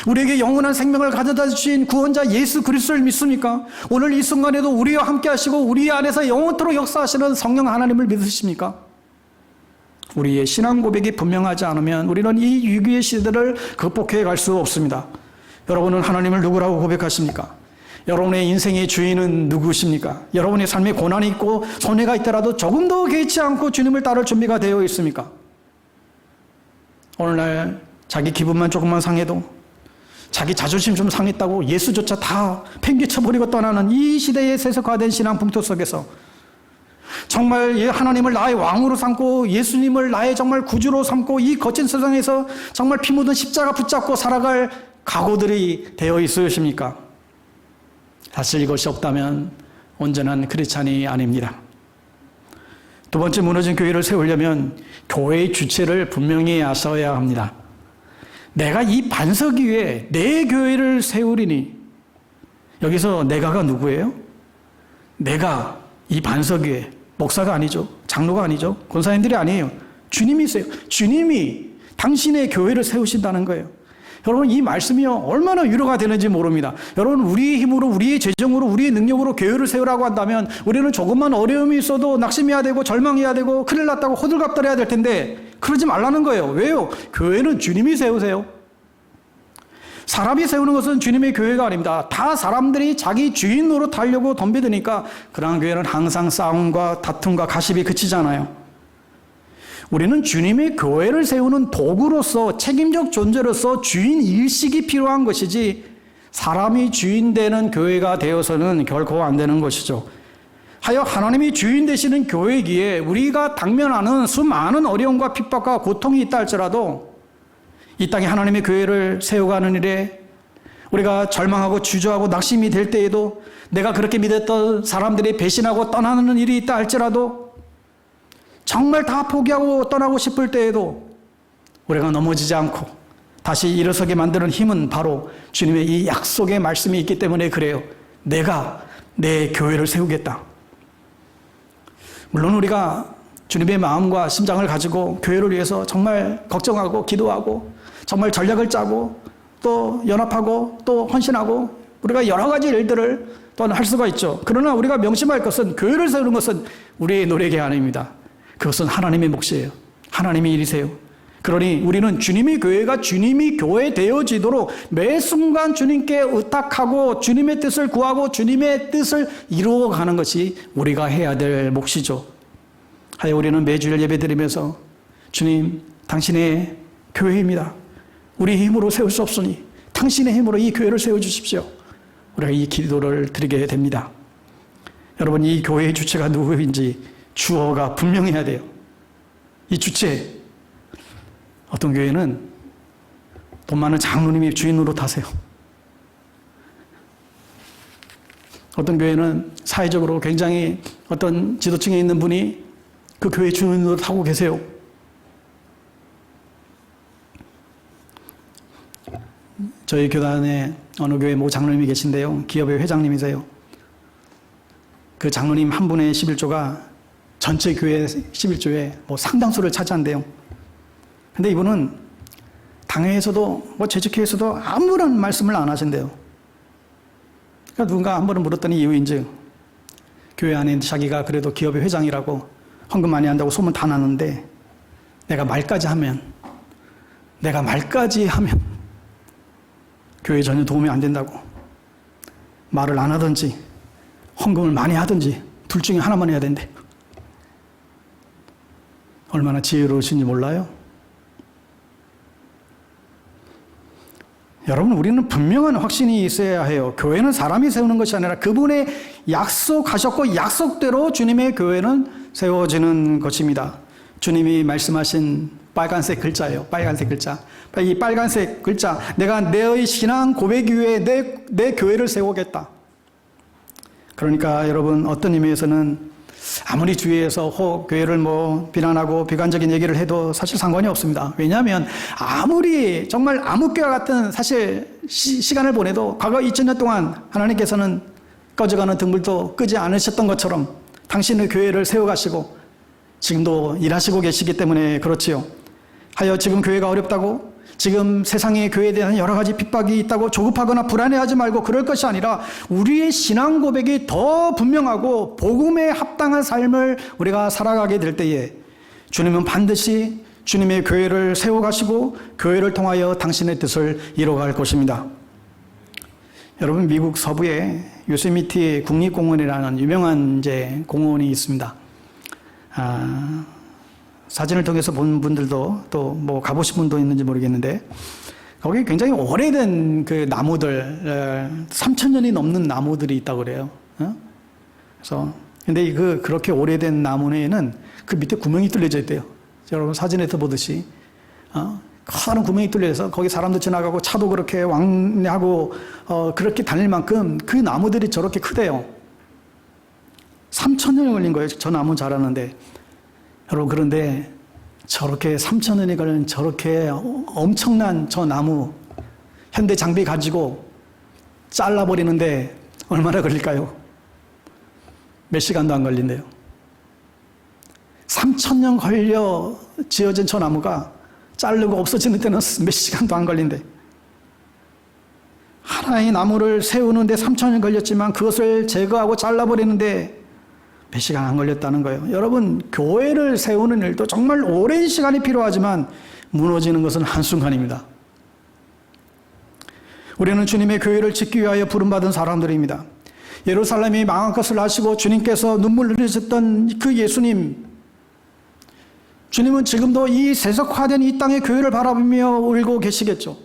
우리에게 영원한 생명을 가져다 주신 구원자 예수 그리스도를 믿습니까? 오늘 이 순간에도 우리와 함께 하시고 우리 안에서 영원토록 역사하시는 성령 하나님을 믿으십니까? 우리의 신앙 고백이 분명하지 않으면 우리는 이 위기의 시대를 극복해 갈 수 없습니다. 여러분은 하나님을 누구라고 고백하십니까? 여러분의 인생의 주인은 누구십니까? 여러분의 삶에 고난이 있고 손해가 있더라도 조금 더 개의치 않고 주님을 따를 준비가 되어 있습니까? 오늘날 자기 기분만 조금만 상해도 자기 자존심 좀 상했다고 예수조차 다 팽개쳐버리고 떠나는 이 시대의 세속화된 신앙 풍토 속에서 정말 하나님을 나의 왕으로 삼고 예수님을 나의 정말 구주로 삼고 이 거친 세상에서 정말 피 묻은 십자가 붙잡고 살아갈 각오들이 되어 있으십니까? 사실 이것이 없다면 온전한 크리스찬이 아닙니다. 두 번째, 무너진 교회를 세우려면 교회의 주체를 분명히 아셔야 합니다. 내가 이 반석 위에 내 교회를 세우리니, 여기서 내가가 누구예요? 내가 이 반석 위에, 목사가 아니죠. 장로가 아니죠. 권사님들이 아니에요. 주님이세요. 주님이 당신의 교회를 세우신다는 거예요. 여러분, 이 말씀이요 얼마나 위로가 되는지 모릅니다. 여러분, 우리의 힘으로, 우리의 재정으로, 우리의 능력으로 교회를 세우라고 한다면 우리는 조금만 어려움이 있어도 낙심해야 되고 절망해야 되고 큰일 났다고 호들갑 떨어야 될 텐데 그러지 말라는 거예요. 왜요? 교회는 주님이 세우세요. 사람이 세우는 것은 주님의 교회가 아닙니다. 다 사람들이 자기 주인 노릇하려고 덤비드니까 그러한 교회는 항상 싸움과 다툼과 가십이 그치잖아요. 우리는 주님의 교회를 세우는 도구로서, 책임적 존재로서 주인 일식이 필요한 것이지 사람이 주인 되는 교회가 되어서는 결코 안 되는 것이죠. 하여 하나님이 주인 되시는 교회이기에 우리가 당면하는 수많은 어려움과 핍박과 고통이 있다 할지라도 이 땅에 하나님의 교회를 세워가는 일에 우리가 절망하고 주저하고 낙심이 될 때에도 내가 그렇게 믿었던 사람들이 배신하고 떠나는 일이 있다 할지라도 정말 다 포기하고 떠나고 싶을 때에도 우리가 넘어지지 않고 다시 일어서게 만드는 힘은 바로 주님의 이 약속의 말씀이 있기 때문에 그래요. 내가 내 교회를 세우겠다. 물론 우리가 주님의 마음과 심장을 가지고 교회를 위해서 정말 걱정하고 기도하고 정말 전략을 짜고 또 연합하고 또 헌신하고 우리가 여러 가지 일들을 또한 할 수가 있죠. 그러나 우리가 명심할 것은 교회를 세우는 것은 우리의 노력이 아닙니다. 그것은 하나님의 몫이에요. 하나님의 일이세요. 그러니 우리는 주님의 교회가 주님이 교회 되어지도록 매 순간 주님께 의탁하고 주님의 뜻을 구하고 주님의 뜻을 이루어가는 것이 우리가 해야 될 몫이죠. 하여 우리는 매주일 예배드리면서 주님, 당신의 교회입니다. 우리 힘으로 세울 수 없으니 당신의 힘으로 이 교회를 세워주십시오. 우리가 이 기도를 드리게 됩니다. 여러분, 이 교회의 주체가 누구인지 주어가 분명해야 돼요. 이 주체, 어떤 교회는 돈 많은 장로님이 주인으로 타세요. 어떤 교회는 사회적으로 굉장히 어떤 지도층에 있는 분이 그 교회 주인으로 타고 계세요. 저희 교단에 어느 교회 모 장로님이 계신데요. 기업의 회장님이세요. 그 장로님 한 분의 11조가 전체 교회 11조의 상당수를 차지한대요. 근데 이분은 당회에서도 재직회에서도 아무런 말씀을 안 하신대요. 그러니까 누군가 한 번은 물었더니 이유인즉 교회 안에 자기가 그래도 기업의 회장이라고 헌금 많이 한다고 소문 다 났는데 내가 말까지 하면 교회에 전혀 도움이 안 된다고 말을 안 하든지 헌금을 많이 하든지 둘 중에 하나만 해야 된대. 얼마나 지혜로우신지 몰라요? 여러분, 우리는 분명한 확신이 있어야 해요. 교회는 사람이 세우는 것이 아니라 그분의 약속하셨고 약속대로 주님의 교회는 세워지는 것입니다. 주님이 말씀하신 빨간색 글자예요. 빨간색 글자. 이 빨간색 글자, 내가 내의 신앙 고백 위에 내 교회를 세우겠다. 그러니까 여러분, 어떤 의미에서는 아무리 주위에서 교회를 비난하고 비관적인 얘기를 해도 사실 상관이 없습니다. 왜냐하면 아무리 정말 암흑교와 같은 사실 시간을 보내도 과거 2000년 동안 하나님께서는 꺼져가는 등불도 끄지 않으셨던 것처럼 당신의 교회를 세워가시고 지금도 일하시고 계시기 때문에 그렇지요. 하여 지금 교회가 어렵다고, 지금 세상에 교회에 대한 여러 가지 핍박이 있다고 조급하거나 불안해하지 말고 그럴 것이 아니라 우리의 신앙 고백이 더 분명하고 복음에 합당한 삶을 우리가 살아가게 될 때에 주님은 반드시 주님의 교회를 세워가시고 교회를 통하여 당신의 뜻을 이뤄갈 것입니다. 여러분, 미국 서부에 요세미티 국립공원이라는 유명한 공원이 있습니다. 사진을 통해서 본 분들도 또 가보신 분도 있는지 모르겠는데 거기 굉장히 오래된 그 나무들, 3,000년이 넘는 나무들이 있다고 그래요. 그래서 근데 그렇게 오래된 나무에는 그 밑에 구멍이 뚫려져 있대요. 여러분 사진에서 보듯이 커다란 구멍이 뚫려서 거기 사람도 지나가고 차도 그렇게 왕래하고 그렇게 다닐 만큼 그 나무들이 저렇게 크대요. 3,000년이 걸린 거예요. 저 나무 자라는데. 여러분, 그런데 저렇게 3,000년이 걸린 저렇게 엄청난 저 나무 현대 장비 가지고 잘라버리는데 얼마나 걸릴까요? 몇 시간도 안 걸린대요. 3,000년 걸려 지어진 저 나무가 자르고 없어지는 데는 몇 시간도 안 걸린대. 하나의 나무를 세우는데 3,000년 걸렸지만 그것을 제거하고 잘라버리는데 몇 시간 안 걸렸다는 거예요. 여러분, 교회를 세우는 일도 정말 오랜 시간이 필요하지만 무너지는 것은 한순간입니다. 우리는 주님의 교회를 짓기 위하여 부름받은 사람들입니다. 예루살렘이 망할 것을 아시고 주님께서 눈물 흘리셨던 그 예수님, 주님은 지금도 이 세속화된 이 땅의 교회를 바라보며 울고 계시겠죠.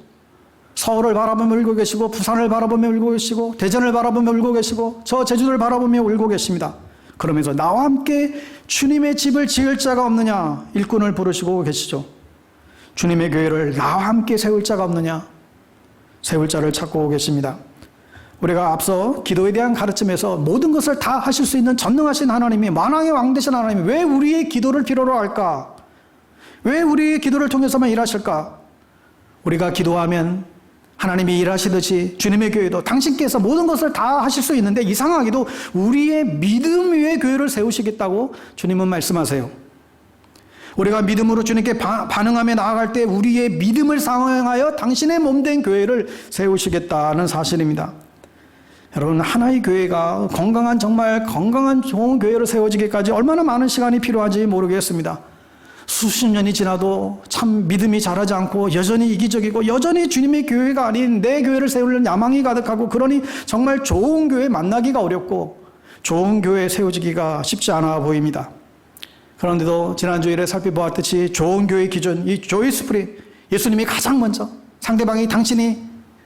서울을 바라보며 울고 계시고, 부산을 바라보며 울고 계시고, 대전을 바라보며 울고 계시고, 저 제주도를 바라보며 울고 계십니다. 그러면서 나와 함께 주님의 집을 지을 자가 없느냐 일꾼을 부르시고 계시죠. 주님의 교회를 나와 함께 세울 자가 없느냐, 세울 자를 찾고 계십니다. 우리가 앞서 기도에 대한 가르침에서 모든 것을 다 하실 수 있는 전능하신 하나님이, 만왕의 왕 되신 하나님이 왜 우리의 기도를 필요로 할까? 왜 우리의 기도를 통해서만 일하실까? 우리가 기도하면 하나님이 일하시듯이 주님의 교회도 당신께서 모든 것을 다 하실 수 있는데 이상하게도 우리의 믿음 위에 교회를 세우시겠다고 주님은 말씀하세요. 우리가 믿음으로 주님께 반응하며 나아갈 때 우리의 믿음을 상응하여 당신의 몸된 교회를 세우시겠다는 사실입니다. 여러분, 하나의 교회가 정말 건강한 좋은 교회로 세워지기까지 얼마나 많은 시간이 필요한지 모르겠습니다. 수십 년이 지나도 참 믿음이 자라지 않고 여전히 이기적이고 여전히 주님의 교회가 아닌 내 교회를 세우려는 야망이 가득하고, 그러니 정말 좋은 교회 만나기가 어렵고 좋은 교회 세워지기가 쉽지 않아 보입니다. 그런데도 지난주일에 살펴보았듯이 좋은 교회의 기준, 이 조이 스프리, 예수님이 가장 먼저, 상대방이 당신이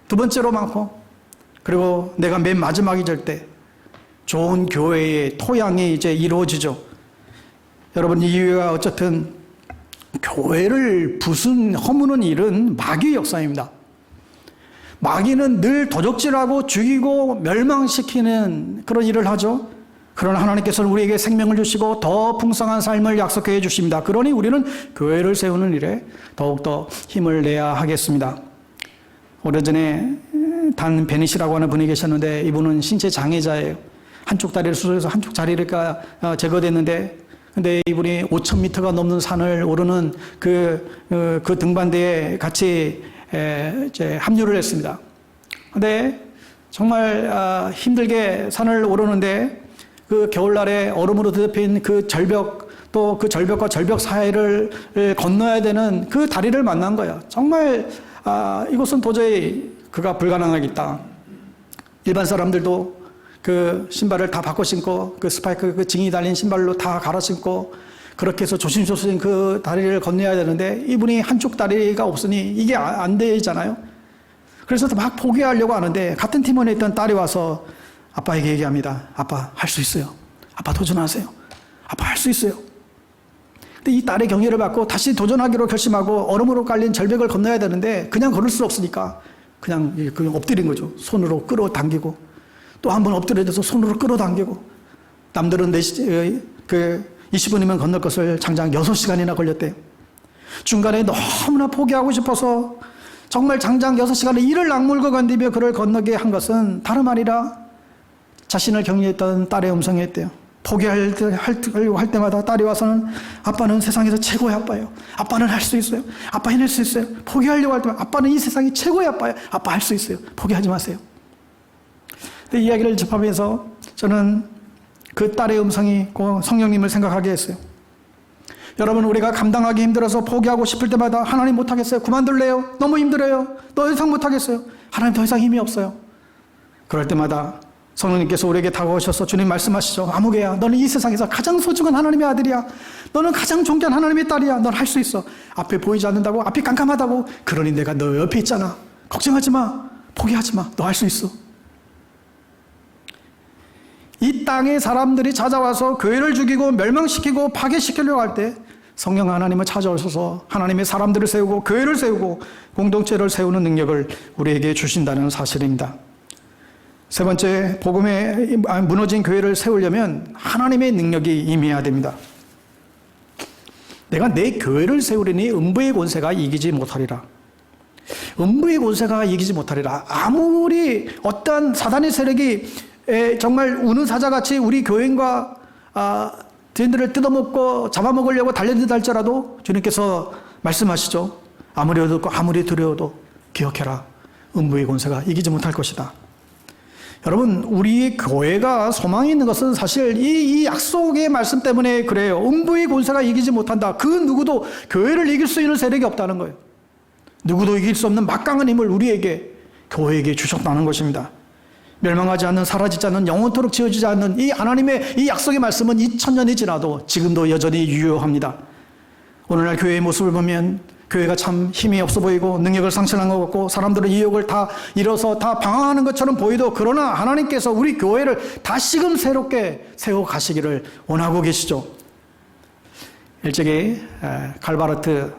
두 번째로 많고, 그리고 내가 맨 마지막이 될 때 좋은 교회의 토양이 이제 이루어지죠. 여러분, 이 교회가 어쨌든 교회를 허무는 일은 마귀의 역사입니다. 마귀는 늘 도적질하고 죽이고 멸망시키는 그런 일을 하죠. 그러나 하나님께서는 우리에게 생명을 주시고 더 풍성한 삶을 약속해 주십니다. 그러니 우리는 교회를 세우는 일에 더욱더 힘을 내야 하겠습니다. 오래전에 단 베니시라고 하는 분이 계셨는데 이분은 신체 장애자예요. 한쪽 다리를 수술해서 한쪽 다리가 제거됐는데 근데 이분이 5,000m가 넘는 산을 오르는 그 등반대에 같이 이제 합류를 했습니다. 근데 정말 힘들게 산을 오르는데 그 겨울날에 얼음으로 뒤덮인 그 절벽 또 그 절벽과 절벽 사이를 건너야 되는 그 다리를 만난 거예요. 정말 이곳은 도저히 그가 불가능하겠다. 일반 사람들도 그 신발을 다 바꿔 신고 그 스파이크 그 징이 달린 신발로 다 갈아 신고 그렇게 해서 조심조심 그 다리를 건너야 되는데 이분이 한쪽 다리가 없으니 이게 안 되잖아요. 그래서 막 포기하려고 하는데 같은 팀원에 있던 딸이 와서 아빠에게 얘기합니다. 아빠 할 수 있어요. 아빠 도전하세요. 아빠 할 수 있어요. 근데 이 딸의 격려를 받고 다시 도전하기로 결심하고 얼음으로 깔린 절벽을 건너야 되는데 그냥 걸을 수 없으니까 그냥 엎드린 거죠. 손으로 끌어당기고 또 한 번 엎드려져서 손으로 끌어당기고 남들은 20분이면 건널 것을 장장 6시간이나 걸렸대요. 중간에 너무나 포기하고 싶어서 정말 장장 6시간을 이를 악물고 견디며 그를 건너게 한 것은 다름 아니라 자신을 격려했던 딸의 음성이었대요. 포기하려고 할 때마다 딸이 와서는 아빠는 세상에서 최고의 아빠예요. 아빠는 할 수 있어요. 아빠 해낼 수 있어요. 포기하려고 할 때마다 아빠는 이 세상이 최고의 아빠예요. 아빠 할 수 있어요. 포기하지 마세요. 근데 이야기를 접하면서 저는 그 딸의 음성이 성령님을 생각하게 했어요. 여러분 우리가 감당하기 힘들어서 포기하고 싶을 때마다 하나님 못하겠어요. 그만둘래요. 너무 힘들어요. 더 이상 못하겠어요. 하나님 더 이상 힘이 없어요. 그럴 때마다 성령님께서 우리에게 다가오셔서 주님 말씀하시죠. 아무개야 너는 이 세상에서 가장 소중한 하나님의 아들이야. 너는 가장 존귀한 하나님의 딸이야. 넌 할 수 있어. 앞에 보이지 않는다고 앞이 깜깜하다고 그러니 내가 너 옆에 있잖아. 걱정하지 마. 포기하지 마. 너 할 수 있어. 이 땅에 사람들이 찾아와서 교회를 죽이고 멸망시키고 파괴시키려고 할 때 성령 하나님은 찾아오셔서 하나님의 사람들을 세우고 교회를 세우고 공동체를 세우는 능력을 우리에게 주신다는 사실입니다. 세 번째, 복음에 무너진 교회를 세우려면 하나님의 능력이 임해야 됩니다. 내가 내 교회를 세우려니 음부의 권세가 이기지 못하리라. 음부의 권세가 이기지 못하리라. 아무리 어떠한 사단의 세력이 정말 우는 사자같이 우리 교인과 죄인들을 뜯어먹고 잡아먹으려고 달려든다 할지라도 주님께서 말씀하시죠. 아무리 어둡고 아무리 두려워도 기억해라. 음부의 권세가 이기지 못할 것이다. 여러분 우리의 교회가 소망이 있는 것은 사실 이 약속의 말씀 때문에 그래요. 음부의 권세가 이기지 못한다. 그 누구도 교회를 이길 수 있는 세력이 없다는 거예요. 누구도 이길 수 없는 막강한 힘을 우리에게 교회에게 주셨다는 것입니다. 멸망하지 않는 사라지지 않는 영원토록 지어지지 않는 이 하나님의 이 약속의 말씀은 2000년이 지나도 지금도 여전히 유효합니다. 오늘날 교회의 모습을 보면 교회가 참 힘이 없어 보이고 능력을 상실한 것 같고 사람들은 유혹을 다 잃어서 다 방황하는 것처럼 보이도 그러나 하나님께서 우리 교회를 다시금 새롭게 세워 가시기를 원하고 계시죠. 일찍이 갈바르트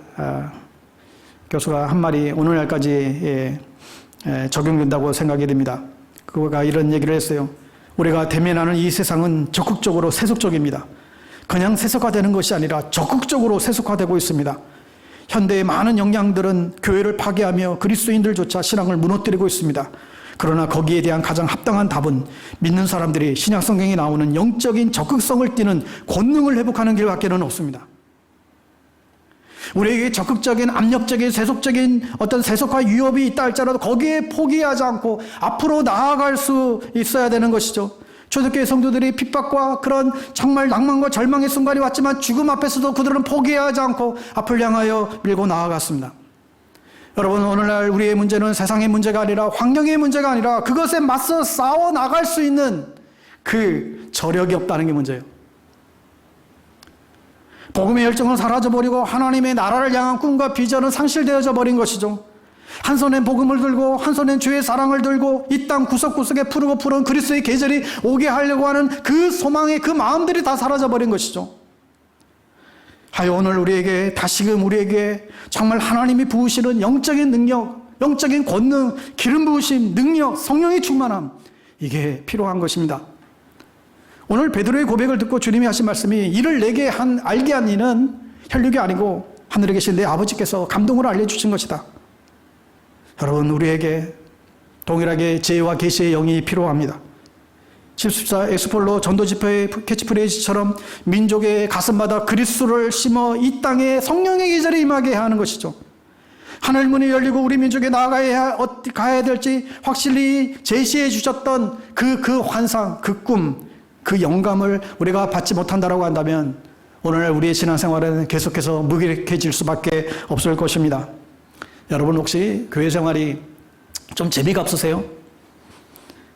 교수가 한 말이 오늘날까지 적용된다고 생각이 됩니다. 그가 이런 얘기를 했어요. 우리가 대면하는 이 세상은 적극적으로 세속적입니다. 그냥 세속화되는 것이 아니라 적극적으로 세속화되고 있습니다. 현대의 많은 영향들은 교회를 파괴하며 그리스도인들조차 신앙을 무너뜨리고 있습니다. 그러나 거기에 대한 가장 합당한 답은 믿는 사람들이 신약 성경에 나오는 영적인 적극성을 띠는 권능을 회복하는 길밖에는 없습니다. 우리에게 적극적인 압력적인 세속적인 어떤 세속화 위협이 있다 할지라도 거기에 포기하지 않고 앞으로 나아갈 수 있어야 되는 것이죠. 초대교회 성도들이 핍박과 그런 정말 낭만과 절망의 순간이 왔지만 죽음 앞에서도 그들은 포기하지 않고 앞을 향하여 밀고 나아갔습니다. 여러분 오늘날 우리의 문제는 세상의 문제가 아니라 환경의 문제가 아니라 그것에 맞서 싸워 나갈 수 있는 그 저력이 없다는 게 문제예요. 복음의 열정은 사라져버리고 하나님의 나라를 향한 꿈과 비전은 상실되어져 버린 것이죠. 한 손엔 복음을 들고 한 손엔 주의 사랑을 들고 이 땅 구석구석에 푸르고 푸른 그리스도의 계절이 오게 하려고 하는 그 소망의 그 마음들이 다 사라져버린 것이죠. 하여 오늘 우리에게 다시금 우리에게 정말 하나님이 부으시는 영적인 능력, 영적인 권능, 기름 부으심, 능력, 성령의 충만함 이게 필요한 것입니다. 오늘 베드로의 고백을 듣고 주님이 하신 말씀이 이를 내게 알게 한 이는 혈육이 아니고 하늘에 계신 내 아버지께서 감동으로 알려주신 것이다. 여러분, 우리에게 동일하게 지혜와 계시의 영이 필요합니다. 74 엑스폴로 전도 집회의 캐치프레이즈처럼 민족의 가슴마다 그리스도를 심어 이 땅에 성령의 계절에 임하게 하는 것이죠. 하늘 문이 열리고 우리 민족에 나아가야 어디 가야 될지 확실히 제시해 주셨던 그 환상, 그 꿈, 그 영감을 우리가 받지 못한다라고 한다면 오늘날 우리의 신앙생활은 계속해서 무기력해질 수밖에 없을 것입니다. 여러분, 혹시 교회 생활이 좀 재미가 없으세요?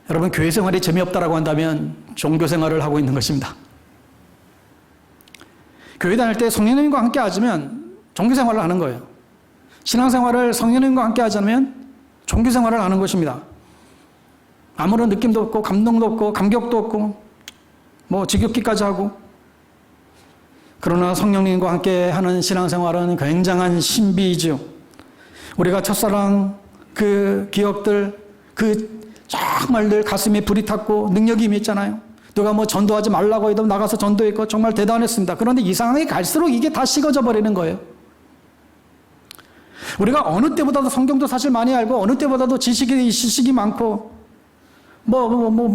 여러분, 교회 생활이 재미없다라고 한다면 종교 생활을 하고 있는 것입니다. 교회 다닐 때 성령님과 함께 하시면 종교 생활을 하는 거예요. 신앙생활을 성령님과 함께 하자면 종교 생활을 하는 것입니다. 아무런 느낌도 없고 감동도 없고 감격도 없고 뭐 지겹기까지 하고, 그러나 성령님과 함께 하는 신앙생활은 굉장한 신비이죠. 우리가 첫사랑 그 기억들, 그 정말 늘 가슴에 불이 탔고 능력이 임했잖아요. 누가 뭐 전도하지 말라고 해도 나가서 전도했고 정말 대단했습니다. 그런데 이상하게 갈수록 이게 다 식어져 버리는 거예요. 우리가 어느 때보다도 성경도 사실 많이 알고 어느 때보다도 지식이 많고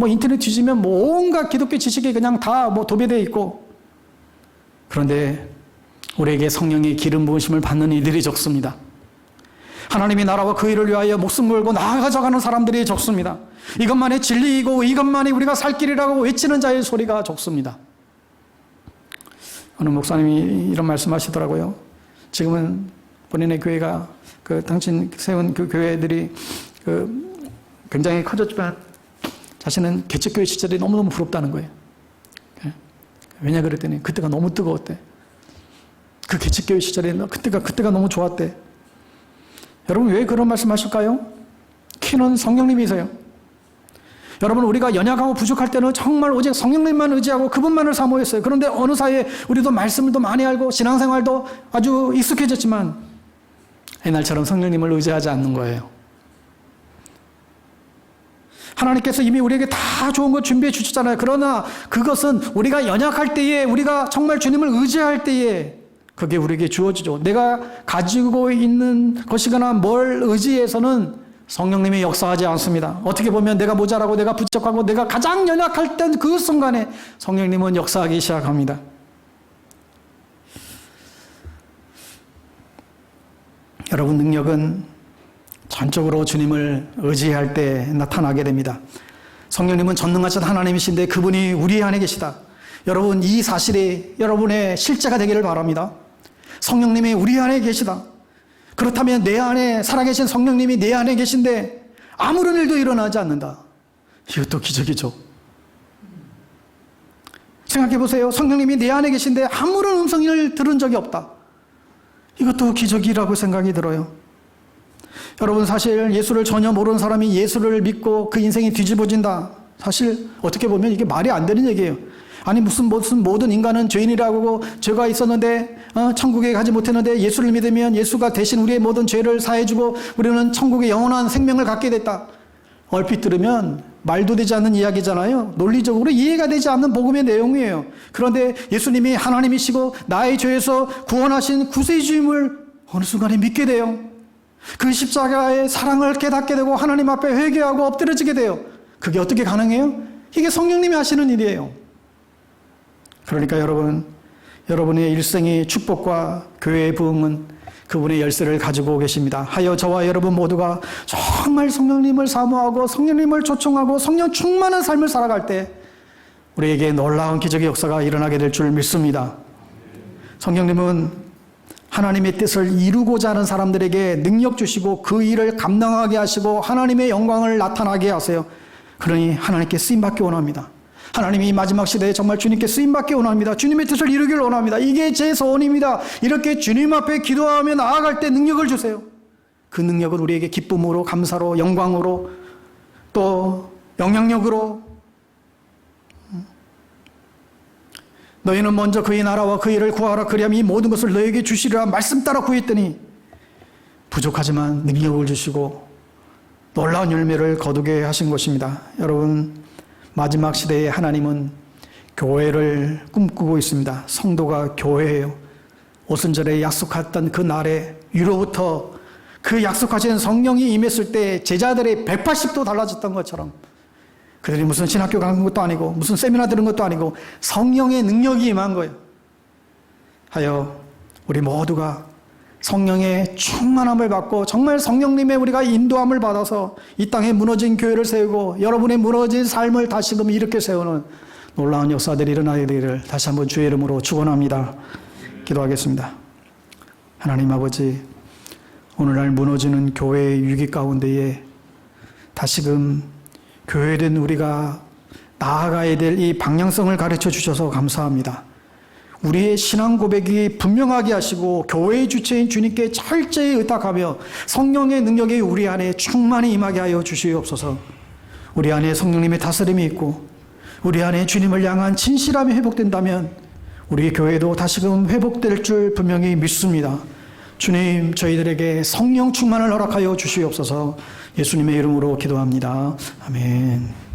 인터넷 뒤지면 온갖 기독교 지식이 그냥 다 도배되어 있고, 그런데 우리에게 성령의 기름 부으심을 받는 이들이 적습니다. 하나님의 나라와 그 일을 위하여 목숨 걸고 나아가져가는 사람들이 적습니다. 이것만이 진리이고 이것만이 우리가 살 길이라고 외치는 자의 소리가 적습니다. 어느 목사님이 이런 말씀하시더라고요. 지금은 본인의 교회가 당신 세운 그 교회들이 굉장히 커졌지만 자신은 개척교회 시절이 너무너무 부럽다는 거예요. 왜냐 그랬더니 그때가 너무 뜨거웠대. 그 개척교회 시절에 그때가 너무 좋았대. 여러분, 왜 그런 말씀 하실까요? 키는 성령님이세요. 여러분, 우리가 연약하고 부족할 때는 정말 오직 성령님만 의지하고 그분만을 사모했어요. 그런데 어느 사이에 우리도 말씀도 많이 알고 신앙생활도 아주 익숙해졌지만 옛날처럼 성령님을 의지하지 않는 거예요. 하나님께서 이미 우리에게 다 좋은 거 준비해 주셨잖아요. 그러나 그것은 우리가 연약할 때에, 우리가 정말 주님을 의지할 때에 그게 우리에게 주어지죠. 내가 가지고 있는 것이거나 뭘 의지해서는 성령님이 역사하지 않습니다. 어떻게 보면 내가 모자라고 내가 부족하고 내가 가장 연약할 때 그 순간에 성령님은 역사하기 시작합니다. 여러분, 능력은 전적으로 주님을 의지할 때 나타나게 됩니다. 성령님은 전능하신 하나님이신데 그분이 우리 안에 계시다. 여러분, 이 사실이 여러분의 실제가 되기를 바랍니다. 성령님이 우리 안에 계시다. 그렇다면 내 안에 살아계신 성령님이 내 안에 계신데 아무런 일도 일어나지 않는다. 이것도 기적이죠. 생각해 보세요. 성령님이 내 안에 계신데 아무런 음성을 들은 적이 없다. 이것도 기적이라고 생각이 들어요. 여러분, 사실 예수를 전혀 모르는 사람이 예수를 믿고 그 인생이 뒤집어진다. 사실 어떻게 보면 이게 말이 안 되는 얘기예요. 아니 무슨 모든 인간은 죄인이라고 죄가 있었는데 천국에 가지 못했는데 예수를 믿으면 예수가 대신 우리의 모든 죄를 사해주고 우리는 천국의 영원한 생명을 갖게 됐다. 얼핏 들으면 말도 되지 않는 이야기잖아요. 논리적으로 이해가 되지 않는 복음의 내용이에요. 그런데 예수님이 하나님이시고 나의 죄에서 구원하신 구세주임을 어느 순간에 믿게 돼요. 그 십자가의 사랑을 깨닫게 되고 하나님 앞에 회개하고 엎드려지게 돼요. 그게 어떻게 가능해요? 이게 성령님이 하시는 일이에요. 그러니까 여러분의 일생의 축복과 교회의 부흥은 그분의 열쇠를 가지고 계십니다. 하여 저와 여러분 모두가 정말 성령님을 사모하고 성령님을 초청하고 성령 충만한 삶을 살아갈 때 우리에게 놀라운 기적의 역사가 일어나게 될 줄 믿습니다. 성령님은 하나님의 뜻을 이루고자 하는 사람들에게 능력 주시고 그 일을 감당하게 하시고 하나님의 영광을 나타나게 하세요. 그러니 하나님께 쓰임받기 원합니다. 하나님이 마지막 시대에 정말 주님께 쓰임받기 원합니다. 주님의 뜻을 이루기를 원합니다. 이게 제 소원입니다. 이렇게 주님 앞에 기도하며 나아갈 때 능력을 주세요. 그 능력을 우리에게 기쁨으로, 감사로, 영광으로, 또 영향력으로, 너희는 먼저 그의 나라와 그의 일을 구하라. 그리하면 이 모든 것을 너희에게 주시리라 말씀 따라 구했더니 부족하지만 능력을 주시고 놀라운 열매를 거두게 하신 것입니다. 여러분, 마지막 시대에 하나님은 교회를 꿈꾸고 있습니다. 성도가 교회예요. 오순절에 약속했던 그 날에 위로부터 그 약속하신 성령이 임했을 때 제자들의 180도 달라졌던 것처럼 그들이 무슨 신학교 간 것도 아니고 무슨 세미나 들은 것도 아니고 성령의 능력이 임한 거예요. 하여 우리 모두가 성령의 충만함을 받고 정말 성령님의 우리가 인도함을 받아서 이 땅에 무너진 교회를 세우고 여러분의 무너진 삶을 다시금 일으켜 세우는 놀라운 역사들이 일어나게 되기를 다시 한번 주의 이름으로 축원합니다. 기도하겠습니다. 하나님 아버지, 오늘날 무너지는 교회의 위기 가운데에 다시금 교회된 우리가 나아가야 될 이 방향성을 가르쳐 주셔서 감사합니다. 우리의 신앙 고백이 분명하게 하시고 교회의 주체인 주님께 철저히 의탁하며 성령의 능력이 우리 안에 충만히 임하게 하여 주시옵소서. 우리 안에 성령님의 다스림이 있고 우리 안에 주님을 향한 진실함이 회복된다면 우리 교회도 다시금 회복될 줄 분명히 믿습니다. 주님, 저희들에게 성령 충만을 허락하여 주시옵소서. 예수님의 이름으로 기도합니다. 아멘.